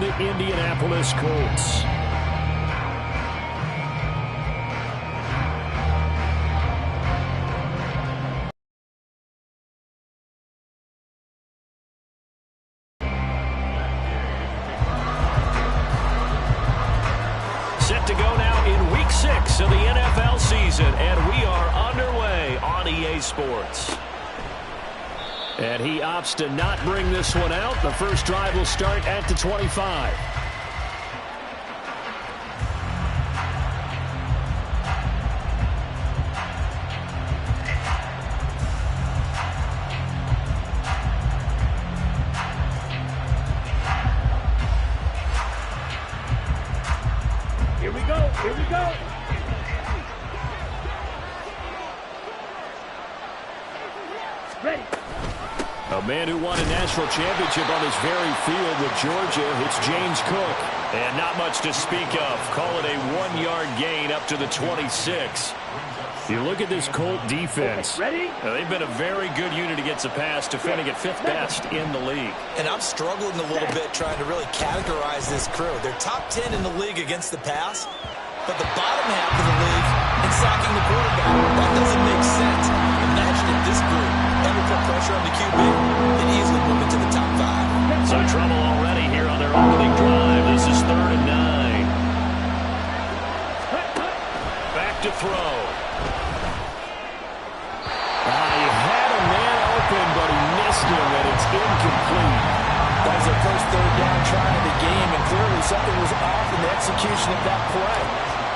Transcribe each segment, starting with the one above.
the Indianapolis Colts. Set to go now in Week 6 of the NFL season, and we are underway on EA Sports. And he opts to not bring this one out. The first drive will start at the 25. Here we go. Here we go. Ready. A man who won a national championship on this very field with Georgia. It's James Cook. And not much to speak of. Call it a 1-yard gain up to the 26. You look at this Colt defense. Okay, ready? They've been a very good unit against the pass, defending at 5th best in the league. And I'm struggling a little bit trying to really categorize this crew. They're top 10 in the league against the pass, but the bottom half of the league in sacking the quarterback. That doesn't make sense. Imagine if this group ever put pressure on the QB, they'd easily move into the top 5. Some trouble already here on their opening drive. This is 3rd and 9. Back to throw. He had a man open, but he missed him, and it's incomplete. That was their first 3rd down try of the game, and clearly something was off in the execution of that play.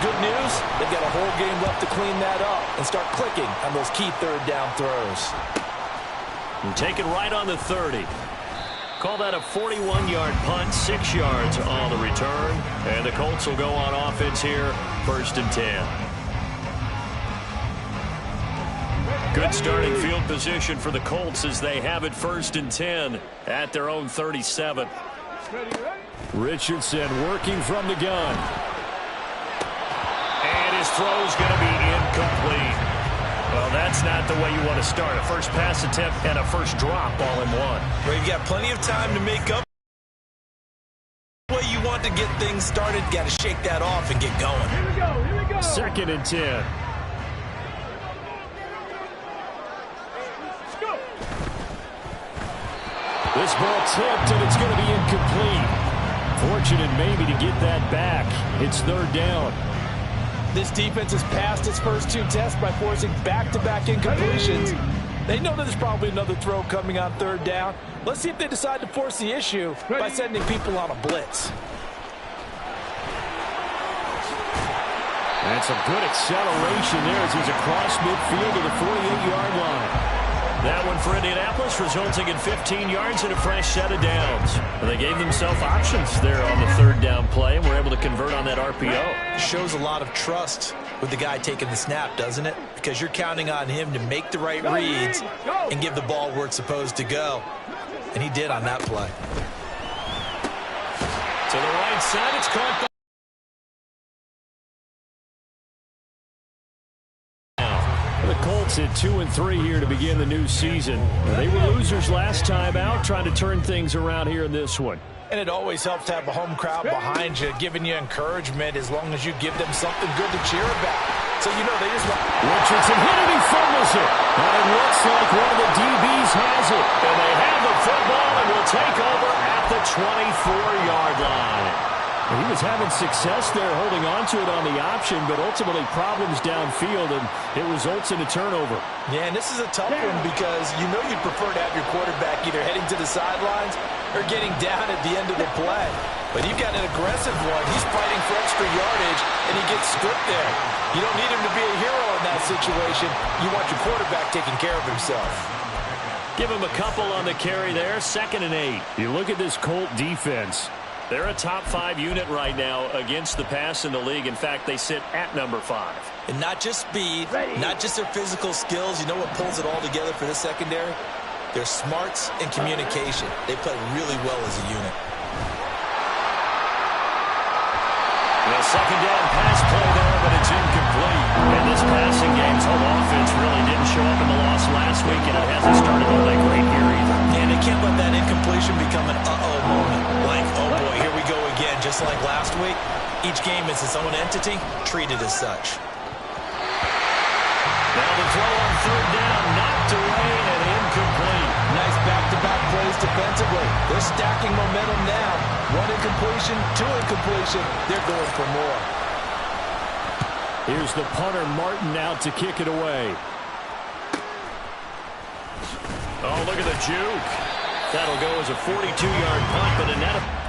Good news, they've got a whole game left to clean that up and start clicking on those key 3rd down throws. And take it right on the 30. Call that a 41-yard punt, 6 yards on the return. And the Colts will go on offense here, 1st and 10. Good starting field position for the Colts as they have it 1st and 10 at their own 37. Richardson working from the gun. And his throw's going to be incomplete. Well, that's not the way you want to start. A first pass attempt and a first drop all in one. Well, you've got plenty of time to make up. The way you want to get things started, got to shake that off and get going. Here we go. Here we go. 2nd and 10. This ball tipped, and it's going to be incomplete. Fortunate maybe to get that back. It's 3rd down. This defense has passed its first 2 tests by forcing back-to-back incompletions. They know that there's probably another throw coming on 3rd down. Let's see if they decide to force the issue by sending people on a blitz. And some good acceleration there as he's across midfield to the 48-yard line. That one for Indianapolis resulting in 15 yards and a fresh set of downs. And they gave themselves options there on the 3rd down play and were able to convert on that RPO. Shows a lot of trust with the guy taking the snap, doesn't it? Because you're counting on him to make the right reads and give the ball where it's supposed to go. And he did on that play. To the right side, it's caught by the Colts at 2-3 here to begin the new season. They were losers last time out, trying to turn things around here in this one. And it always helps to have a home crowd behind you, giving you encouragement as long as you give them something good to cheer about. So, you know, they just want... Richardson hit it, he fumbles it. And it looks like one of the DBs has it. And they have the football and will take over at the 24-yard line. He was having success there holding on to it on the option, but ultimately problems downfield, and it results in a turnover. Yeah, and this is a tough one because you know you'd prefer to have your quarterback either heading to the sidelines or getting down at the end of the play. But you've got an aggressive one. He's fighting for extra yardage, and he gets stripped there. You don't need him to be a hero in that situation. You want your quarterback taking care of himself. Give him a couple on the carry there, 2nd and 8. You look at this Colt defense. They're a top 5 unit right now against the pass in the league. In fact, they sit at number 5. And not just speed, not just their physical skills. You know what pulls it all together for this secondary? Their smarts and communication. They play really well as a unit. The 2nd down pass play there, but it's incomplete. And this passing game's whole offense really didn't show up in the loss last week, and it hasn't started all that great here either. And they can't let that incompletion become an uh-oh moment. Like, oh boy, here we go just like last week, each game is its own entity, treated as such. Now the throw on third down, knocked away and incomplete. Nice back-to-back plays defensively. They're stacking momentum now. One incompletion, two incompletion. They're going for more. Here's the punter, Martin, out to kick it away. Oh, look at the juke. That'll go as a 42-yard punt, but a net.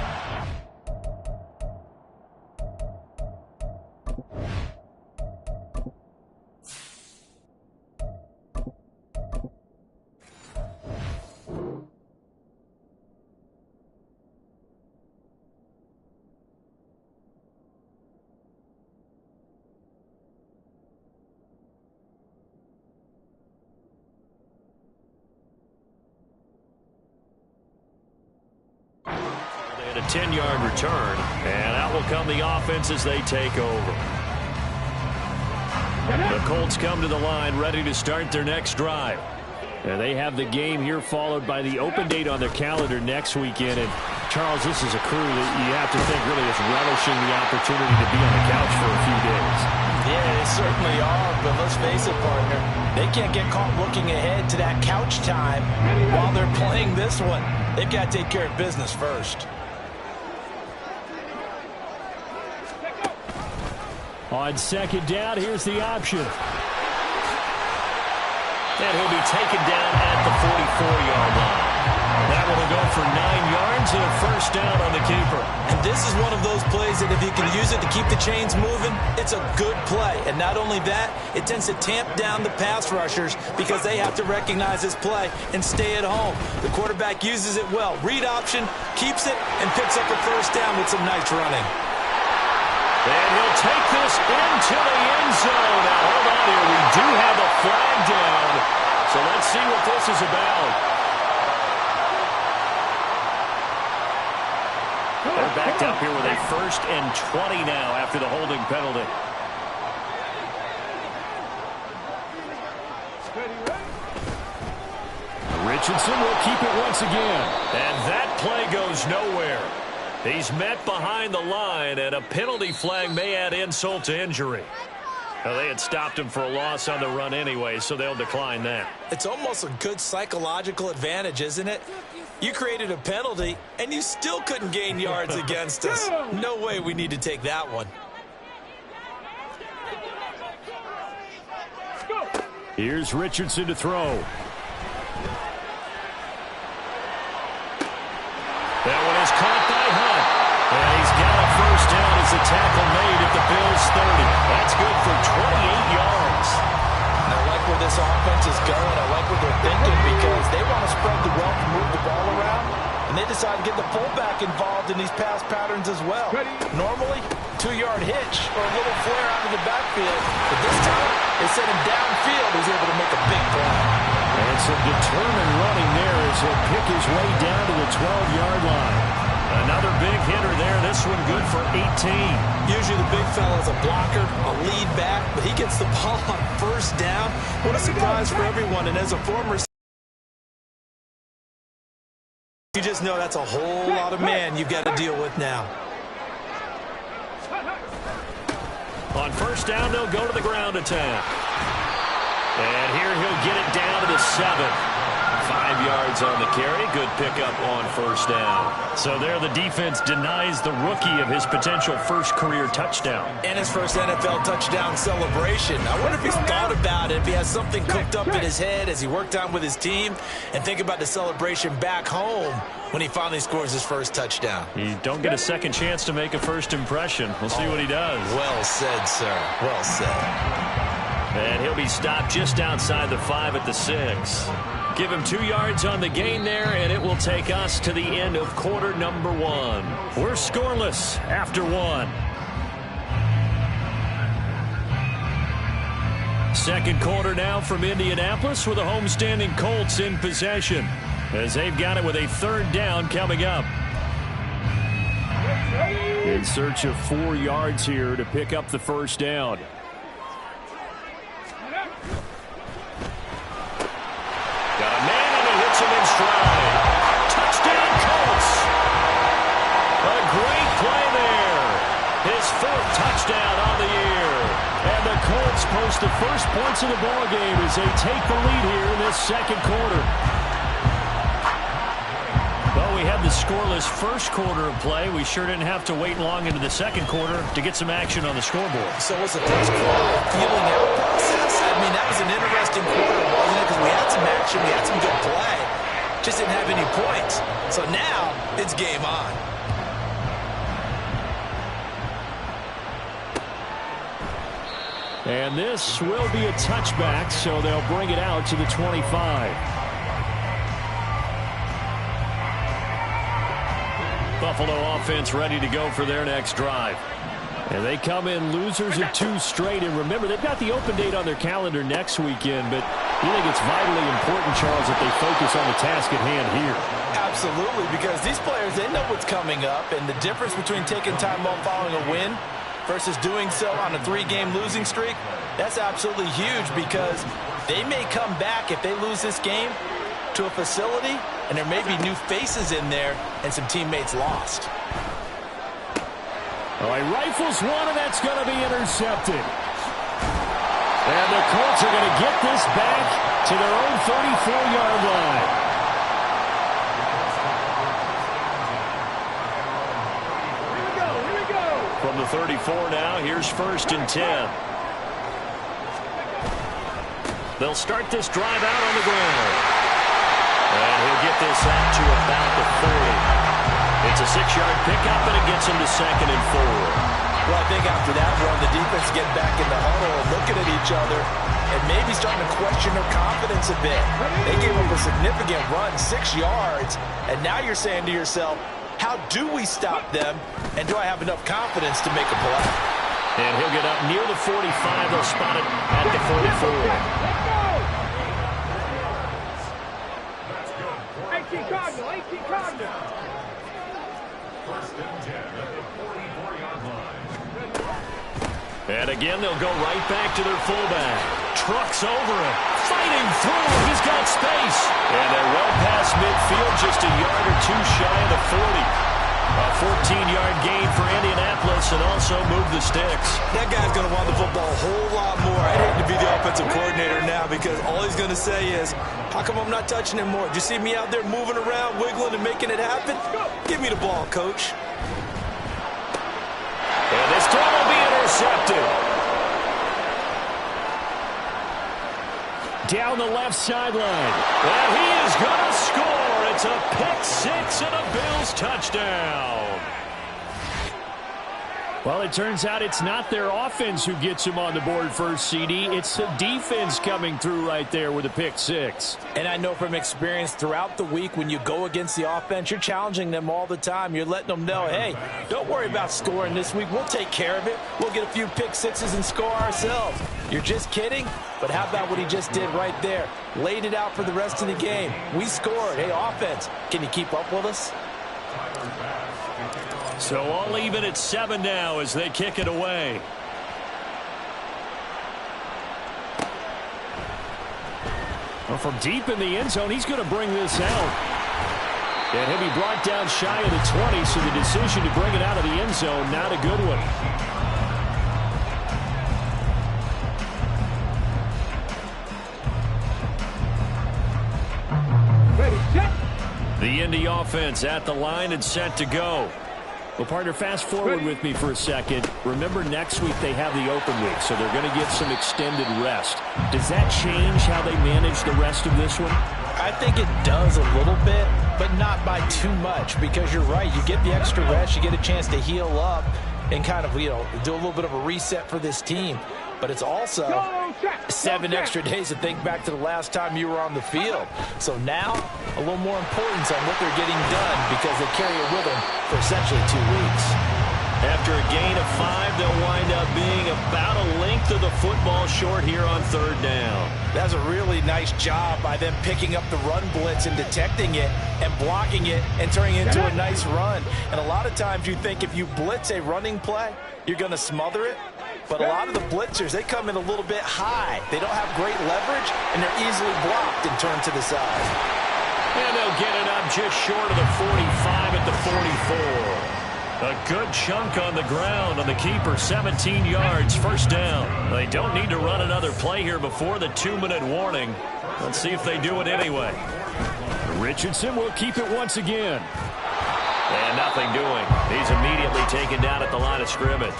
A 10-yard return, and out will come the offense as they take over. The Colts come to the line ready to start their next drive. And they have the game here followed by the open date on their calendar next weekend. And Charles, this is a crew that you have to think really is relishing the opportunity to be on the couch for a few days. Yeah, they certainly are, but let's face it, partner. They can't get caught looking ahead to that couch time while they're playing this one. They've got to take care of business first. On second down, here's the option. And he'll be taken down at the 44-yard line. That one will go for 9 yards and a first down on the keeper. And this is one of those plays that if you can use it to keep the chains moving, it's a good play. And not only that, it tends to tamp down the pass rushers because they have to recognize this play and stay at home. The quarterback uses it well. Read option, keeps it, and picks up a first down with some nice running. And he'll take this into the end zone. Now, hold on here. We do have a flag down. So let's see what this is about. They're backed up here with a 1st and 20 now after the holding penalty. Richardson will keep it once again. And that play goes nowhere. He's met behind the line, and a penalty flag may add insult to injury. Now, they had stopped him for a loss on the run anyway, so they'll decline that. It's almost a good psychological advantage, isn't it? You created a penalty, and you still couldn't gain yards against us. No way we need to take that one. Here's Richardson to throw. That one is caught by Hunt. And he's got a first down as the tackle made at the Bills' 30. That's good for 28 yards. And I like where this offense is going. I like what they're thinking because they want to spread the wealth and move the ball around. And they decide to get the fullback involved in these pass patterns as well. Normally, 2-yard hitch or a little flare out of the backfield. But this time, they sent him downfield. He's able to make a big play. And some determined running there as he'll pick his way down to the 12-yard line. Another big hitter there. This one good for 18. Usually the big fella's a blocker, a lead back, but he gets the ball on first down. What a surprise for everyone. And as a former, you just know that's a whole lot of man you've got to deal with now. On first down, they'll go to the ground attack. And here he'll get it down to the 7. 5 yards on the carry. Good pickup on first down. So there the defense denies the rookie of his potential first career touchdown. And his first NFL touchdown celebration. I wonder if he's thought about it, if he has something cooked up in his head as he worked on with his team, and think about the celebration back home when he finally scores his first touchdown. You don't get a second chance to make a first impression. We'll see what he does. Well said, sir. Well said. And he'll be stopped just outside the 5 at the 6. Give him 2 yards on the gain there, and it will take us to the end of quarter number 1. We're scoreless after 1. Second quarter now from Indianapolis with the homestanding Colts in possession as they've got it with a 3rd down coming up. In search of 4 yards here to pick up the first down. Got a man and he hits him in stride. Touchdown Colts. A great play there. Touchdown on the year. And the Colts post the first points of the ballgame as they take the lead here in this second quarter. Well, we had the scoreless first quarter of play. We sure didn't have to wait long into the second quarter to get some action on the scoreboard. So was the first quarter a feeling out process? I mean, that was an interesting quarter, wasn't it? Because we had some action, we had some good play. Just didn't have any points. So now, it's game on. And this will be a touchback, so they'll bring it out to the 25. Buffalo offense ready to go for their next drive. And they come in losers of 2 straight. And remember, they've got the open date on their calendar next weekend, but you think it's vitally important, Charles, that they focus on the task at hand here. Absolutely, because these players, they know what's coming up, and the difference between taking time off following a win versus doing so on a 3-game losing streak, that's absolutely huge because they may come back if they lose this game to a facility, and there may be new faces in there and some teammates lost. All right, rifles one, and that's going to be intercepted. And the Colts are going to get this back to their own 34-yard line. Here we go. From the 34 now, here's 1st and 10. They'll start this drive out on the ground. And he'll get this out to about the 40. It's a 6-yard pickup, and it gets him to 2nd and 4. Well, I think after that run, the defense get back in the huddle and looking at each other and maybe starting to question their confidence a bit. They gave up a significant run, 6 yards, and now you're saying to yourself, how do we stop them, and do I have enough confidence to make a play? And he'll get up near the 45. They'll spot it at the 44. Let's go. 18 Cardinal. And again, they'll go right back to their fullback. Trucks over him. Fighting through. He's got space. And they're well past midfield, just a yard or 2 shy of the 40. A 14-yard gain for Indianapolis and also move the sticks. That guy's going to want the football a whole lot more. I'd hate to be the offensive coordinator now because all he's going to say is, how come I'm not touching him more? Do you see me out there moving around, wiggling, and making it happen? Give me the ball, coach. And this throw will be intercepted. Down the left sideline. And he is going to score. It's a pick 6 and a Bills touchdown. Well, it turns out it's not their offense who gets him on the board first, CD. It's the defense coming through right there with a pick 6. And I know from experience throughout the week when you go against the offense, you're challenging them all the time. You're letting them know, hey, don't worry about scoring this week. We'll take care of it. We'll get a few pick 6s and score ourselves. You're just kidding? But how about what he just did right there? Laid it out for the rest of the game. We scored. Hey, offense, can you keep up with us? So all even at 7 now as they kick it away. Well, from deep in the end zone, he's going to bring this out. And he'll be brought down shy of the 20, so the decision to bring it out of the end zone, not a good one. The Indy offense at the line and set to go. Well, partner, fast forward with me for a second. Remember, next week they have the open week, so they're going to get some extended rest. Does that change how they manage the rest of this one? I think it does a little bit, but not by too much, because you're right. You get the extra rest. You get a chance to heal up and kind of, do a little bit of a reset for this team. But it's also 7 extra days to think back to the last time you were on the field. So now, a little more importance on what they're getting done because they carry it with them for essentially 2 weeks. After a gain of 5, they'll wind up being about a length of the football short here on 3rd down. That's a really nice job by them picking up the run blitz and detecting it and blocking it and turning it into a nice run. And a lot of times you think if you blitz a running play, you're going to smother it. But a lot of the blitzers, they come in a little bit high. They don't have great leverage, and they're easily blocked and turned to the side. And they'll get it up just short of the 45 at the 44. A good chunk on the ground on the keeper, 17 yards, first down. They don't need to run another play here before the 2-minute warning. Let's see if they do it anyway. Richardson will keep it once again. And nothing doing. He's immediately taken down at the line of scrimmage.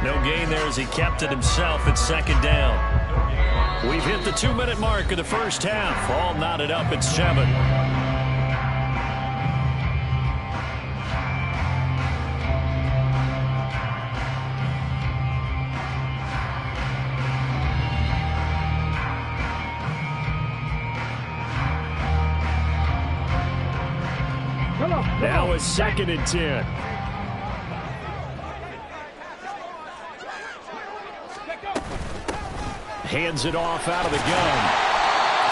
No gain there as he kept it himself at second down. We've hit the 2-minute mark of the first half. All knotted up at 7. Now it's 2nd and 10. Hands it off out of the gun.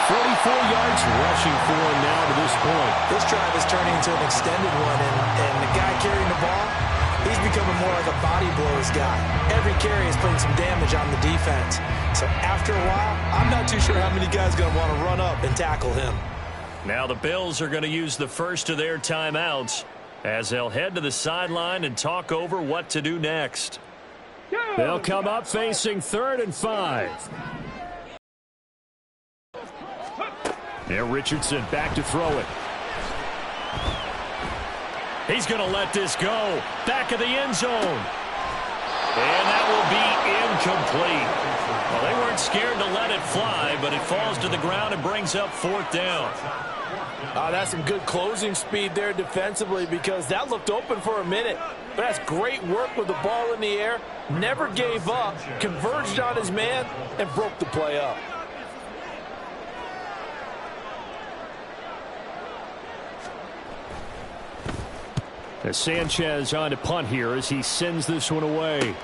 44 yards rushing for him now to this point. This drive is turning into an extended one, and the guy carrying the ball, he's becoming more like a body blows guy. Every carry is putting some damage on the defense. So after a while, I'm not too sure how many guys are going to want to run up and tackle him. Now the Bills are going to use the first of their timeouts as they'll head to the sideline and talk over what to do next. They'll come up facing 3rd and 5. Now Richardson back to throw it. He's going to let this go. Back of the end zone. And that will be incomplete. Well, they weren't scared to let it fly, but it falls to the ground and brings up 4th down. That's some good closing speed there defensively because that looked open for a minute. But that's great work with the ball in the air. Never gave up, converged on his man, and broke the play up. As Sanchez on to punt here as he sends this one away.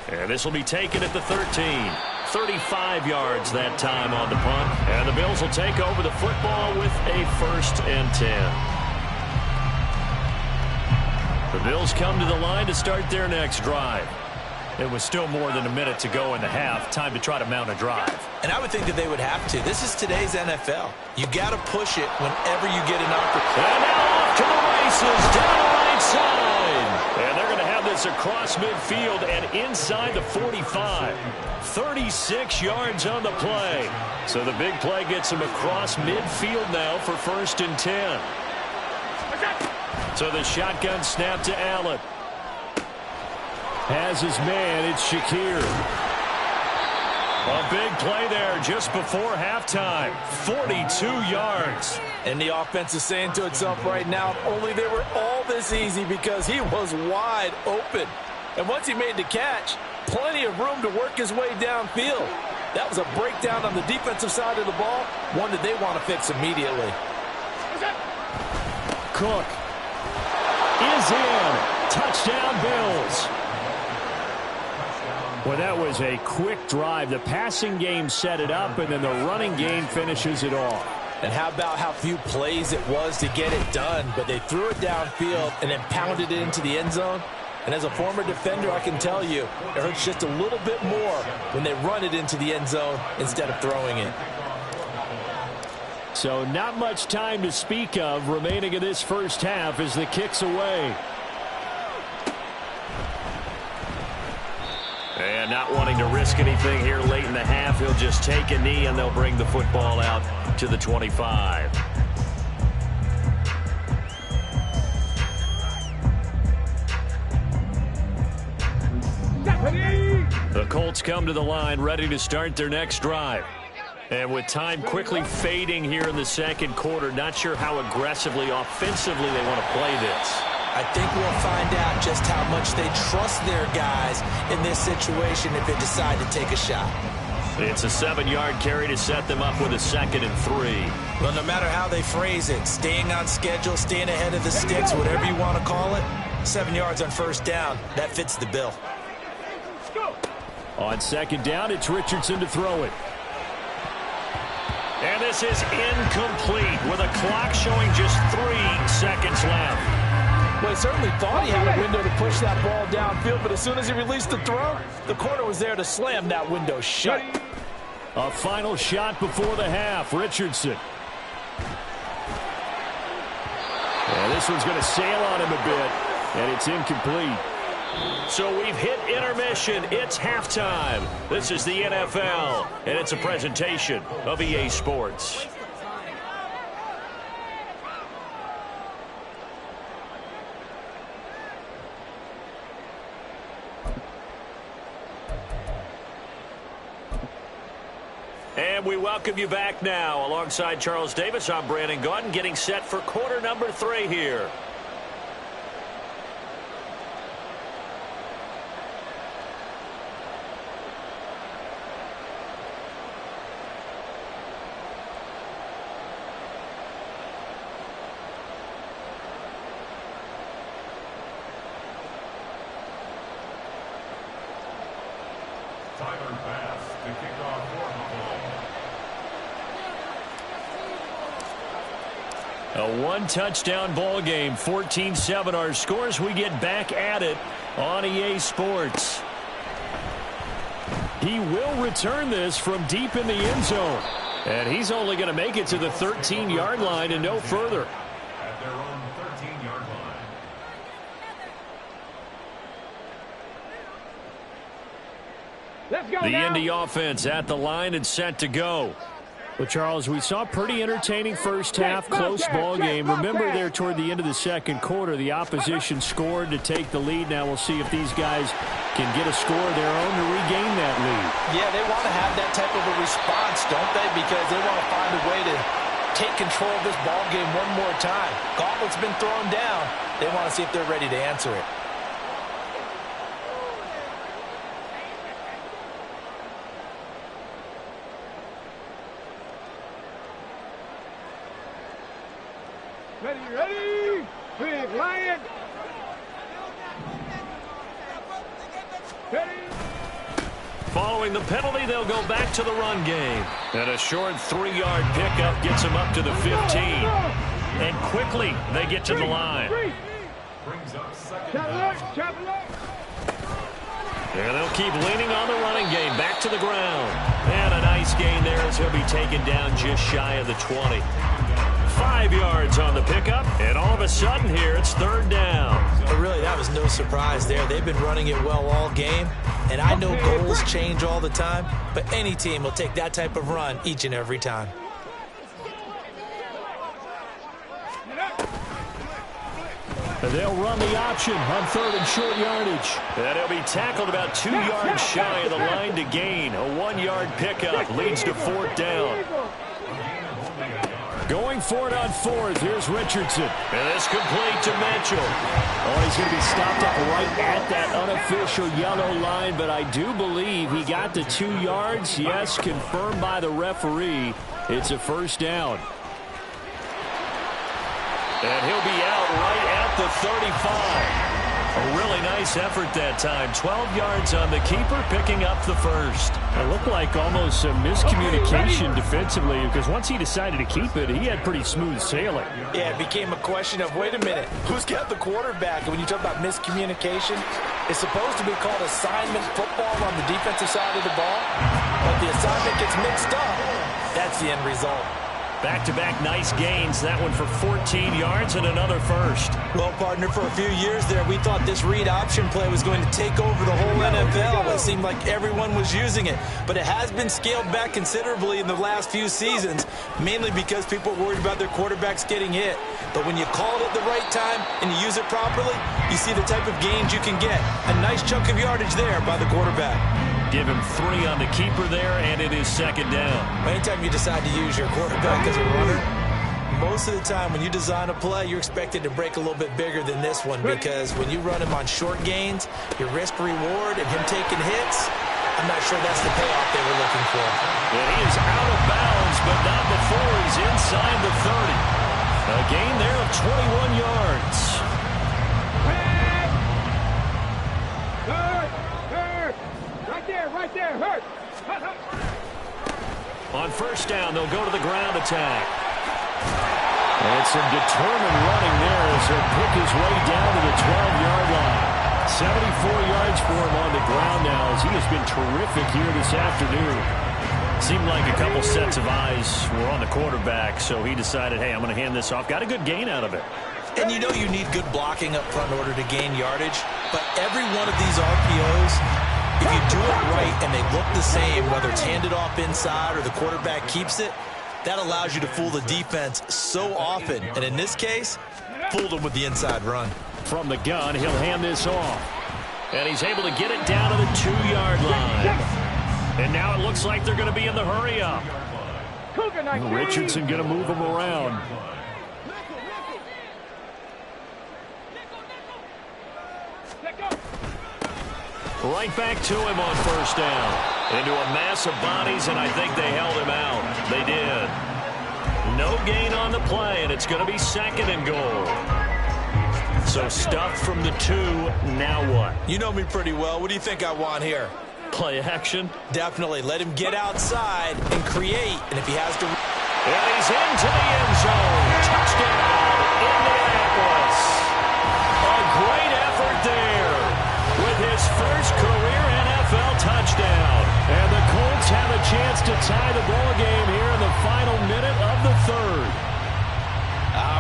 And this will be taken at the 13. 35 yards that time on the punt. And the Bills will take over the football with a 1st and 10. The Bills come to the line to start their next drive. It was still more than a minute to go in the half. Time to try to mount a drive. And I would think that they would have to. This is today's NFL. You got to push it whenever you get an opportunity. And now off to the races, down the right side. And they're going to have this across midfield and inside the 45. 36 yards on the play. So the big play gets him across midfield now for 1st and 10. So the shotgun snap to Allen. Has his man, it's Shakir. A big play there just before halftime. 42 yards. And the offense is saying to itself right now, if only they were all this easy because he was wide open. And once he made the catch, plenty of room to work his way downfield. That was a breakdown on the defensive side of the ball, one that they want to fix immediately. Cook is in. Touchdown, Bills. Well, that was a quick drive. The passing game set it up, and then the running game finishes it off. And how about how few plays it was to get it done, but they threw it downfield and then pounded it into the end zone. And as a former defender, I can tell you, it hurts just a little bit more when they run it into the end zone instead of throwing it. So not much time to speak of remaining in this first half as the kick's away. And not wanting to risk anything here late in the half, he'll just take a knee and they'll bring the football out to the 25. The Colts come to the line ready to start their next drive. And with time quickly fading here in the second quarter, not sure how aggressively, offensively they want to play this. I think we'll find out just how much they trust their guys in this situation if they decide to take a shot. It's a 7-yard carry to set them up with a 2nd and 3. Well, no matter how they phrase it, staying on schedule, staying ahead of the sticks, whatever you want to call it, 7 yards on 1st down, that fits the bill. On 2nd down, it's Richardson to throw it. And this is incomplete with a clock showing just 3 seconds left. Well, he certainly thought he had a window to push that ball downfield, but as soon as he released the throw, the corner was there to slam that window shut. A final shot before the half, Richardson. And this one's going to sail on him a bit. and it's incomplete. So we've hit intermission. It's halftime. This is the NFL, and it's a presentation of EA Sports. And we welcome you back now. Alongside Charles Davis, I'm Brandon Gaudin, getting set for quarter number 3 here. A one-touchdown ball game, 14-7 our scores. We get back at it on EA Sports. He will return this from deep in the end zone. And he's only going to make it to the 13-yard line and no further. At their own 13-yard line. Let's go The now. Indy offense at the line and set to go. Well, Charles, we saw a pretty entertaining first half, close ball game. Remember there toward the end of the second quarter, the opposition scored to take the lead. Now we'll see if these guys can get a score of their own to regain that lead. Yeah, they want to have that type of a response, don't they? Because they want to find a way to take control of this ball game one more time. Gauntlet's been thrown down. They want to see if they're ready to answer it. Ready? Big Lion. Ready? Following the penalty, they'll go back to the run game. And a short 3-yard pickup gets them up to the 15. And quickly, they get to the line. Brings up second Chop it up. And they'll keep leaning on the running game. Back to the ground. And a nice gain there as he'll be taken down just shy of the 20. 5 yards on the pickup, and all of a sudden here, it's 3rd down. But really, that was no surprise there. They've been running it well all game, and I know goals change all the time, but any team will take that type of run each and every time. They'll run the option on 3rd and short yardage. And he'll be tackled about 2 yards shy of the line to gain. A 1-yard pickup leads to 4th down. Going for it on 4th. Here's Richardson. And it's complete to Mitchell. Oh, he's going to be stopped up right at that unofficial yellow line, but I do believe he got the 2 yards. Yes, confirmed by the referee. It's a 1st down. And he'll be out right at the 35. A really nice effort that time. 12 yards on the keeper, picking up the 1st. It looked like almost a miscommunication defensively, because once he decided to keep it, he had pretty smooth sailing. Yeah, it became a question of, wait a minute, who's got the quarterback? And when you talk about miscommunication, it's supposed to be called assignment football on the defensive side of the ball. But the assignment gets mixed up. That's the end result. Back-to-back nice gains. That one for 14 yards and another 1st. Well, partner, for a few years there, we thought this read option play was going to take over the whole NFL. It seemed like everyone was using it. But it has been scaled back considerably in the last few seasons, mainly because people are worried about their quarterbacks getting hit. But when you call it at the right time and you use it properly, you see the type of gains you can get. A nice chunk of yardage there by the quarterback. Give him 3 on the keeper there, and it is 2nd down. Anytime you decide to use your quarterback as a runner, most of the time when you design a play, you're expected to break a little bit bigger than this one, because when you run him on short gains, your risk-reward and him taking hits, I'm not sure that's the payoff they were looking for. And he is out of bounds, but not before he's inside the 30. A gain there of 21 yards. Right there, hurt. On 1st down, they'll go to the ground attack. And some determined running there as he'll pick his way down to the 12-yard line. 74 yards for him on the ground now, as he has been terrific here this afternoon. Seemed like a couple sets of eyes were on the quarterback, so he decided, hey, I'm going to hand this off. Got a good gain out of it. And you know you need good blocking up front in order to gain yardage, but every one of these RPOs, if you do it right and they look the same, whether it's handed off inside or the quarterback keeps it, that allows you to fool the defense so often. And in this case, fooled them with the inside run. From the gun, he'll hand this off. And he's able to get it down to the 2-yard line. And now it looks like they're going to be in the hurry up. Richardson going to move him around. Right back to him on first down. Into a mass of bodies, and I think they held him out. They did. No gain on the play, and it's going to be 2nd and goal. So stuffed from the 2, now what? You know me pretty well. What do you think I want here? Play action? Definitely. Let him get outside and create, and if he has to... And he's into the end zone. Touchdown, Indianapolis. A great effort there with his first career NFL touchdown. And the Colts have a chance to tie the ball game here in the final minute of the 3rd.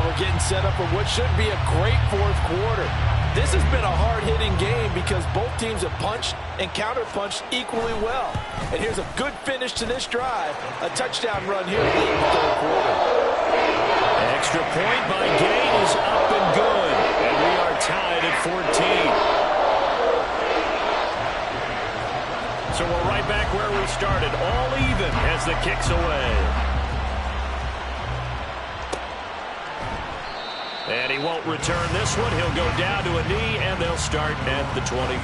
We're getting set up for what should be a great 4th quarter. This has been a hard-hitting game because both teams have punched and counter-punched equally well. And here's a good finish to this drive. A touchdown run here late in the 3rd quarter. Extra point by Gay is up and good. And we are tied at 14. So we're right back where we started. All even as the kick's away. And he won't return this one. He'll go down to a knee, and they'll start at the 25.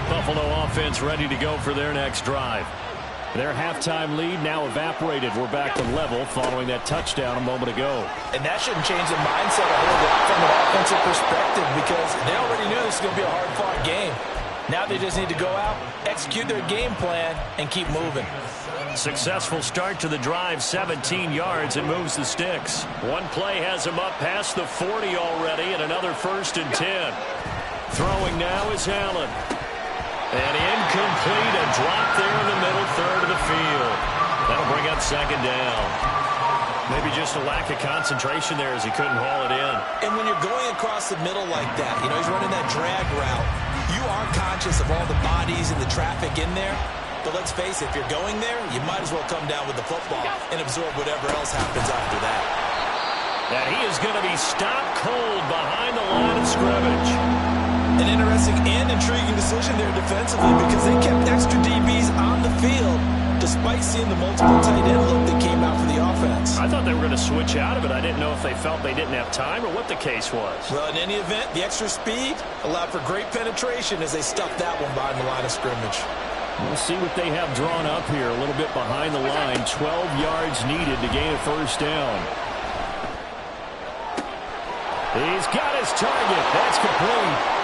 Buffalo offense ready to go for their next drive. Their halftime lead now evaporated. We're back to level following that touchdown a moment ago. And that shouldn't change the mindset a whole lot from an offensive perspective because they already knew this was going to be a hard-fought game. Now they just need to go out, execute their game plan, and keep moving. Successful start to the drive, 17 yards, and moves the sticks. One play has him up past the 40 already, and another 1st and 10. Throwing now is Allen. And incomplete, a drop there in the middle third of the field. That'll bring up 2nd down. Maybe just a lack of concentration there as he couldn't haul it in. And when you're going across the middle like that, you know, he's running that drag route, you are conscious of all the bodies and the traffic in there. But let's face it, if you're going there, you might as well come down with the football and absorb whatever else happens after that. And he is going to be stopped cold behind the line of scrimmage. An interesting and intriguing decision there defensively because they kept extra DBs on the field despite seeing the multiple tight end look that came out for the offense. I thought they were going to switch out of it. I didn't know if they felt they didn't have time or what the case was. Well, in any event, the extra speed allowed for great penetration as they stuffed that one behind the line of scrimmage. We'll see what they have drawn up here. A little bit behind the line. 12 yards needed to gain a 1st down. He's got his target. That's complete.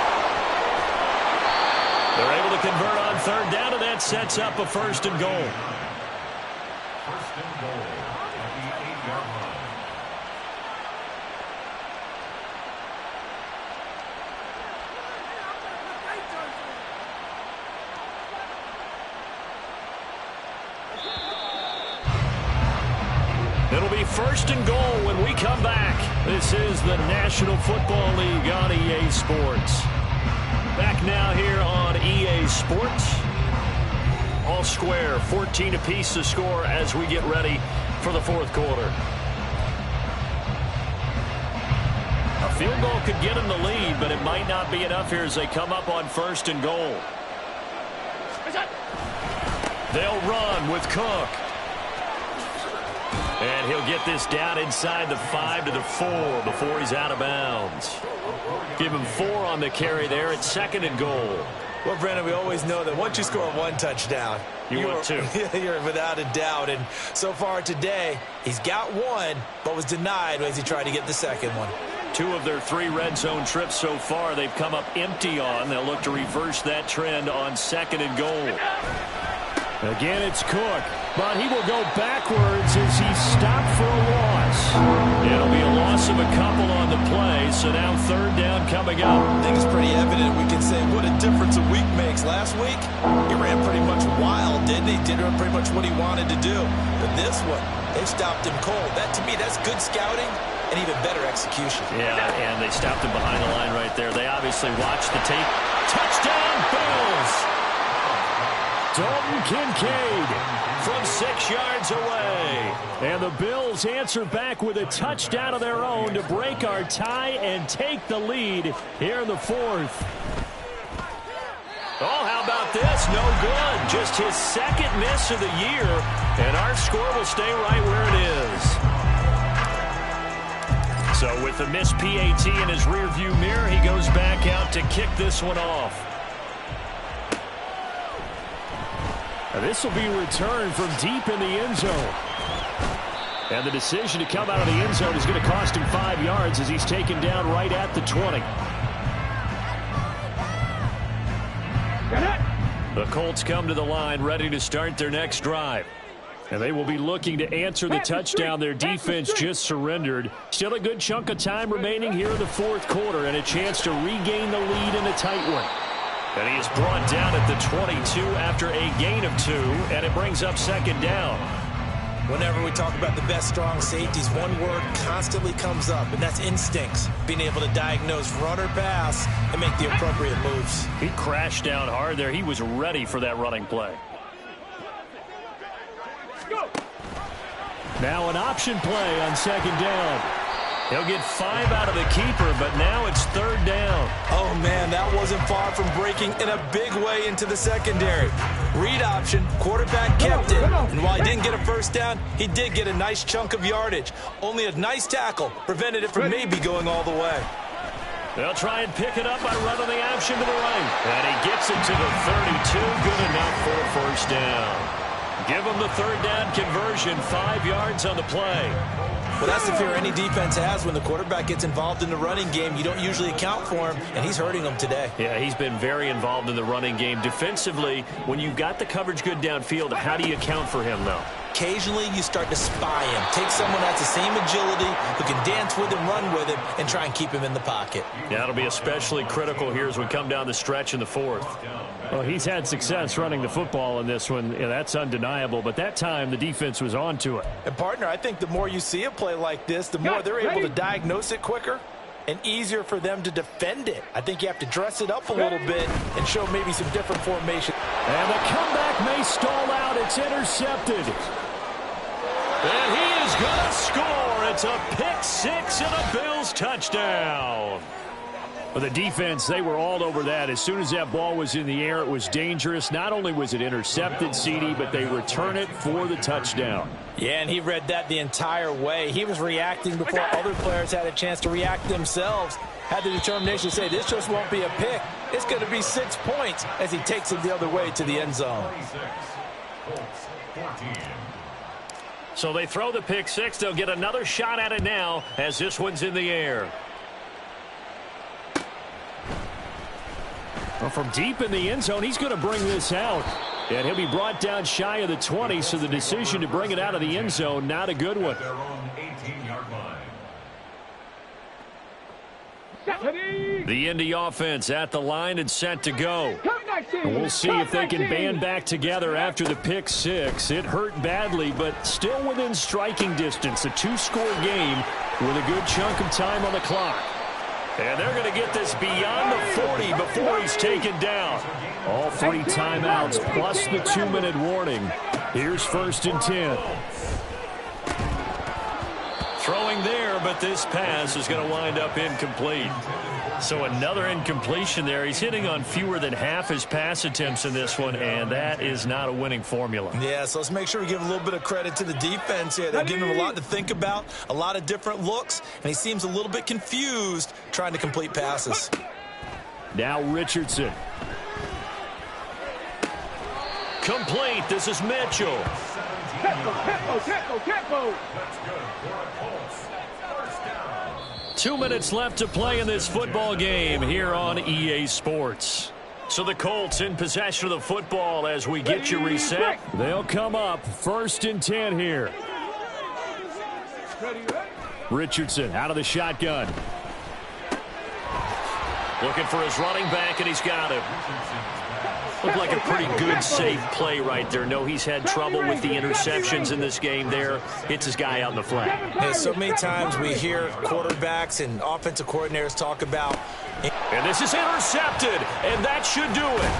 They're able to convert on 3rd down, and that sets up a 1st and goal. 1st and goal at the 8-yard line. It'll be 1st and goal when we come back. This is the National Football League on EA Sports. Back now here on EA Sports. All square, 14 apiece to score as we get ready for the 4th quarter. A field goal could get them the lead, but it might not be enough here as they come up on 1st and goal. They'll run with Cook. And he'll get this down inside the 5 to the 4 before he's out of bounds. Give him 4 on the carry there. It's 2nd and goal. Well, Brandon, we always know that once you score 1 touchdown, you want 2. You're without a doubt. And so far today, he's got 1, but was denied as he tried to get the 2nd one. 2 of their 3 red zone trips so far they've come up empty on. They'll look to reverse that trend on 2nd and goal. Again, it's Cook. but he will go backwards as he's stopped for a loss. It'll be a loss of a couple on the play, so now third down coming up. I think it's pretty evident. We can say what a difference a week makes. Last week, he ran pretty much wild, didn't he? Did pretty much what he wanted to do. But this one, they stopped him cold. That, to me, that's good scouting and even better execution. Yeah, and they stopped him behind the line right there. They obviously watched the tape. Touchdown, Bills! Dalton Kincaid from 6 yards away. And the Bills answer back with a touchdown of their own to break our tie and take the lead here in the fourth. Oh, how about this? No good. Just his second miss of the year, and our score will stay right where it is. So with the missed PAT in his rearview mirror, he goes back out to kick this one off. This will be returned from deep in the end zone. And the decision to come out of the end zone is going to cost him 5 yards as he's taken down right at the 20. The Colts come to the line ready to start their next drive. And they will be looking to answer the touchdown their defense just surrendered. Still a good chunk of time remaining here in the fourth quarter and a chance to regain the lead in a tight one. And he is brought down at the 22 after a gain of 2, and it brings up second down. Whenever we talk about the best strong safeties, one word constantly comes up, and that's instincts. Being able to diagnose run or pass and make the appropriate moves. He crashed down hard there. He was ready for that running play. Now an option play on second down. He'll get 5 out of the keeper, but now it's third down. Oh, man, that wasn't far from breaking in a big way into the secondary. Read option, quarterback kept it. And while he didn't get a first down, he did get a nice chunk of yardage. Only a nice tackle prevented it from maybe going all the way. They'll try and pick it up by running the option to the right. And he gets it to the 32. Good enough for a first down. Give him the third down conversion, 5 yards on the play. Well, that's the fear any defense has when the quarterback gets involved in the running game. You don't usually account for him, and he's hurting them today. Yeah, he's been very involved in the running game. Defensively, when you've got the coverage good downfield, how do you account for him, though? Occasionally, you start to spy him. Take someone that's the same agility, who can dance with him, run with him, and try and keep him in the pocket. Yeah, that'll be especially critical here as we come down the stretch in the fourth. Well, he's had success running the football in this one. Yeah, that's undeniable. But that time, the defense was on to it. And, partner, I think the more you see a play like this, the more they're able to diagnose it quicker and easier for them to defend it. I think you have to dress it up a little bit and show maybe some different formation. And the comeback may stall out. It's intercepted. And he is going to score. It's a pick six and a Bills touchdown. Well, the defense, they were all over that. As soon as that ball was in the air, it was dangerous. Not only was it intercepted, CD, but they return it for the touchdown. Yeah, and he read that the entire way. He was reacting before other players had a chance to react themselves. Had the determination to say, this just won't be a pick. It's going to be 6 points as he takes it the other way to the end zone. So they throw the pick six. They'll get another shot at it now as this one's in the air. Well, from deep in the end zone, he's going to bring this out. And he'll be brought down shy of the 20, so the decision to bring it out of the end zone, not a good one. The Indy offense at the line and set to go. And we'll see if they can band back together after the pick six. It hurt badly, but still within striking distance. A 2-score game with a good chunk of time on the clock. And they're going to get this beyond the 40 before he's taken down. All 3 timeouts plus the 2-minute warning. Here's 1st and 10. Throwing there, but this pass is going to wind up incomplete. So another incompletion there. He's hitting on fewer than half his pass attempts in this one, and that is not a winning formula. Yeah, so let's make sure we give a little bit of credit to the defense here. They're giving him a lot to think about, a lot of different looks, and he seems a little bit confused trying to complete passes. Now Richardson. Complete. This is Mitchell. Tempo. 2 minutes left to play in this football game here on EA Sports. So the Colts in possession of the football as we get you reset. They'll come up 1st and 10 here. Richardson out of the shotgun. Looking for his running back, and he's got him. Looked like a pretty good, safe play right there. No, he's had trouble with the interceptions in this game there. Hits his guy out in the flat. Yeah, so many times we hear quarterbacks and offensive coordinators talk about... And this is intercepted, and that should do it.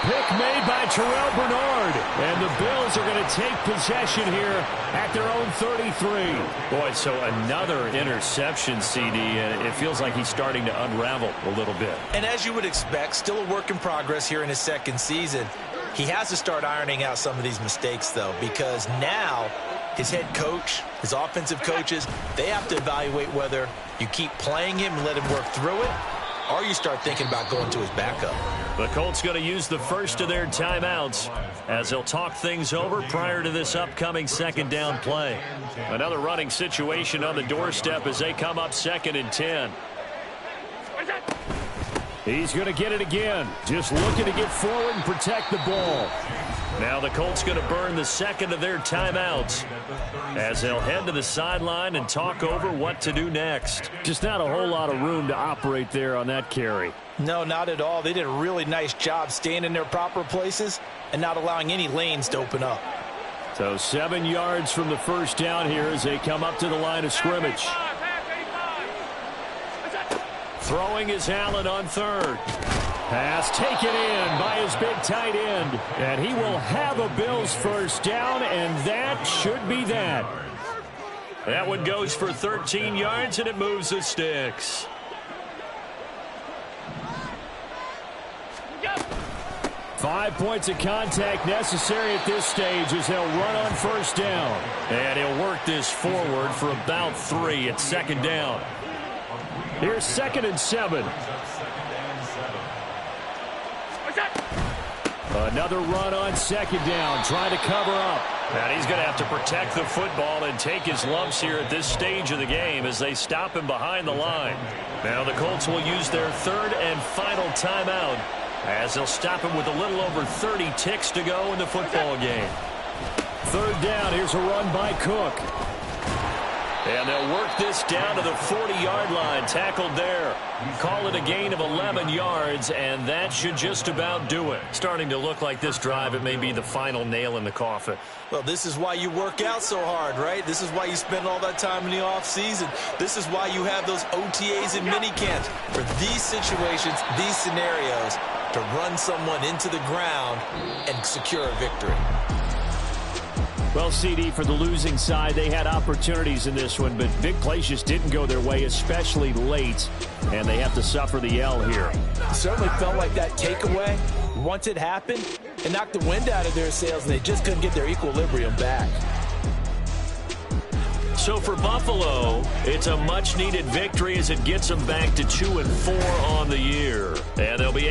Pick made by Terrell Bernard. And the Bills are going to take possession here at their own 33. Boy, so another interception, CD, and it feels like he's starting to unravel a little bit. And as you would expect, still a work in progress here in his second season. He has to start ironing out some of these mistakes, though, because now his head coach, his offensive coaches, they have to evaluate whether you keep playing him and let him work through it, or you start thinking about going to his backup. The Colts going to use the first of their timeouts as they'll talk things over prior to this upcoming 2nd down play. Another running situation on the doorstep as they come up 2nd and 10. He's going to get it again. Just looking to get forward and protect the ball. Now the Colts going to burn the 2nd of their timeouts as they'll head to the sideline and talk over what to do next. Just not a whole lot of room to operate there on that carry. No, not at all. They did a really nice job staying in their proper places and not allowing any lanes to open up. So 7 yards from the first down here as they come up to the line of scrimmage. Throwing is Allen on 3rd. Pass taken in by his big tight end. And he will have a Bills first down, and that should be that. That one goes for 13 yards, and it moves the sticks. Five points of contact necessary at this stage as they'll run on first down. And he'll work this forward for about 3 at 2nd down. Here's 2nd and 7. Another run on 2nd down, trying to cover up. And he's going to have to protect the football and take his lumps here at this stage of the game as they stop him behind the line. Now the Colts will use their 3rd and final timeout as they'll stop him with a little over 30 ticks to go in the football game. 3rd down, here's a run by Cook. And they'll work this down to the 40-yard line, tackled there. Call it a gain of 11 yards, and that should just about do it. Starting to look like this drive, it may be the final nail in the coffin. Well, this is why you work out so hard, right? This is why you spend all that time in the offseason. This is why you have those OTAs and minicamps. For these situations, these scenarios, to run someone into the ground and secure a victory. Well, CD, for the losing side, they had opportunities in this one, but big plays just didn't go their way, especially late, and they have to suffer the L here. It certainly felt like that takeaway, once it happened, it knocked the wind out of their sails, and they just couldn't get their equilibrium back. So for Buffalo, it's a much-needed victory as it gets them back to 2-4 on the year, and they'll be